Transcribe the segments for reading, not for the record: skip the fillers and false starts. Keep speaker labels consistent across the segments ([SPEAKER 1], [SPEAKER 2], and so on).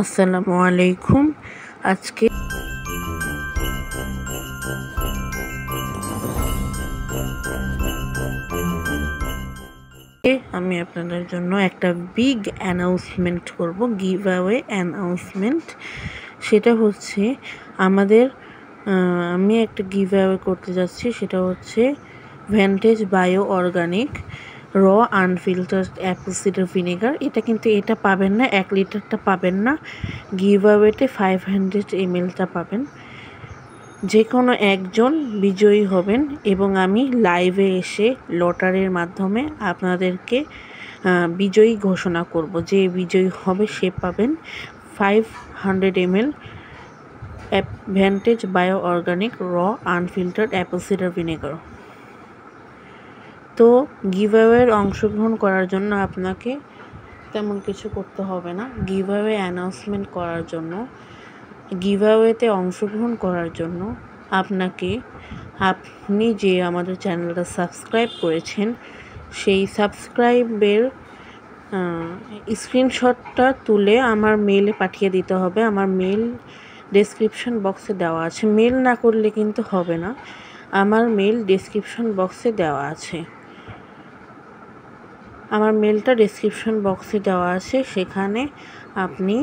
[SPEAKER 1] আসসালামু আলাইকুম। আজকে আমি আপনাদের জন্য একটা বিগ অ্যানাউন্সমেন্ট করব, গিভ অ্যাওয়ে অ্যানাউন্সমেন্ট। সেটা হচ্ছে আমি একটা গিভ অ্যাওয়ে করতে যাচ্ছি। সেটা হচ্ছে ভ্যান্টেজ বায়ো অর্গানিক র আনফিল্টার্ড অ্যাপল সিডার ভিনেগার। এটা পাবেন না, 1 লিটারটা পাবেন না। গিভ অ্যাওয়েতে 500 ml পাবেন। যে কোনো একজন বিজয়ী হবেন এবং আমি লাইভে এসে লটারির মাধ্যমে আপনাদেরকে বিজয়ী ঘোষণা করব। যে বিজয়ী হবে সে পাবেন 500 ml ভ্যান্টেজ বায়ো অর্গানিক র আনফিল্টার্ড অ্যাপল সিডার ভিনেগার। তো গিভঅ্যাওয়ের অংশগ্রহণ করার জন্য আপনাকে তেমন কিছু করতে হবে না। গিভঅ্যাওয়ে অ্যানাউন্সমেন্ট করার জন্য, গিভঅ্যাওয়েতে অংশগ্রহণ করার জন্য আপনি যে আমাদের চ্যানেলটা সাবস্ক্রাইব করেছেন সেই সাবস্ক্রাইবের স্ক্রিনশটটা তুলে আমার মেইলে পাঠিয়ে দিতে হবে। আমার মেইল ডেসক্রিপশন বক্সে দেওয়া আছে। মেইল না করলে কিন্তু হবে না। আমার মেইল ডেসক্রিপশন বক্সে দেওয়া আছে। আমার মেলটা ডেসক্রিপশন বক্সে দেওয়া আছে। সেখানে আপনি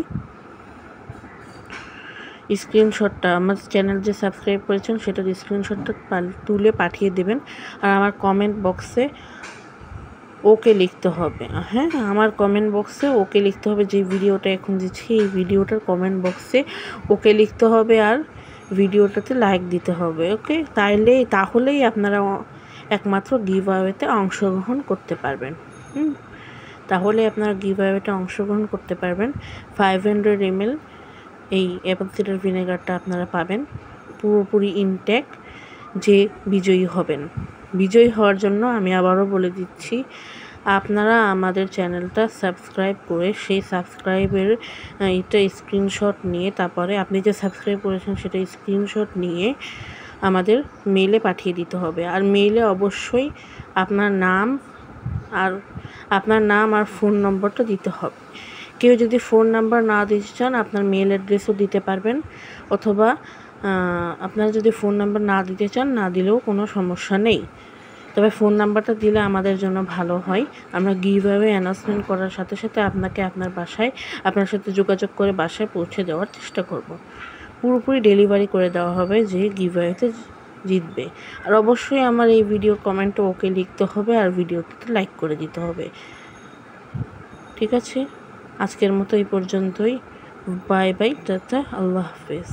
[SPEAKER 1] স্ক্রিনশটটা, আমার চ্যানেল যে সাবস্ক্রাইব করেছেন সেটার স্ক্রিনশটটা তুলে পাঠিয়ে দেবেন। আর আমার কমেন্ট বক্সে ওকে লিখতে হবে। হ্যাঁ, আমার কমেন্ট বক্সে ওকে লিখতে হবে। যে ভিডিওটা এখন দিচ্ছি এই ভিডিওটার কমেন্ট বক্সে ওকে লিখতে হবে আর ভিডিওটাতে লাইক দিতে হবে। ওকে, তাহলেই আপনারা একমাত্র গিভঅ্যাওয়েতে অংশগ্রহণ করতে পারবেন। তাহলে আপনারা গিভঅ্যাওয়েতে অংশগ্রহণ করতে পারবেন। 500 ml এই অ্যাপল সিডার ভিনেগারটা আপনারা পাবেন পুরোপুরি ইনটেক। যে বিজয়ী হবেন, বিজয়ী হওয়ার জন্য আমি আবারও বলে দিচ্ছি, আপনারা আমাদের চ্যানেলটা সাবস্ক্রাইব করে সেই সাবস্ক্রাইবের স্ক্রিনশট নিয়ে, তারপরে আপনি যে সাবস্ক্রাইব করেছেন সেটা স্ক্রিনশট নিয়ে আমাদের মেইলে পাঠিয়ে দিতে হবে। আর মেইলে অবশ্যই আপনার নাম আর ফোন নম্বরটা দিতে হবে। কেউ যদি ফোন নাম্বার না দিতে চান আপনার মেইল অ্যাড্রেসও দিতে পারবেন, অথবা আপনারা যদি ফোন নাম্বার না দিতে চান না দিলেও কোনো সমস্যা নেই। তবে ফোন নাম্বারটা দিলে আমাদের জন্য ভালো হয়। আমরা গিভঅ্যাওয়ে অ্যানাউন্সমেন্ট করার সাথে সাথে আপনাকে আপনার সাথে যোগাযোগ করে বাসায় পৌঁছে দেওয়ার চেষ্টা করব। পুরোপুরি ডেলিভারি করে দেওয়া হবে যে গিভঅ্যাওয়েতে জিতবে। আর অবশ্যই আমার এই ভিডিও কমেন্টে ওকে লিখতে হবে আর ভিডিওতে লাইক করে দিতে হবে। ঠিক আছে, আজকের মতো এই পর্যন্তই। বাই বাই, টাটা, আল্লাহ হাফেজ।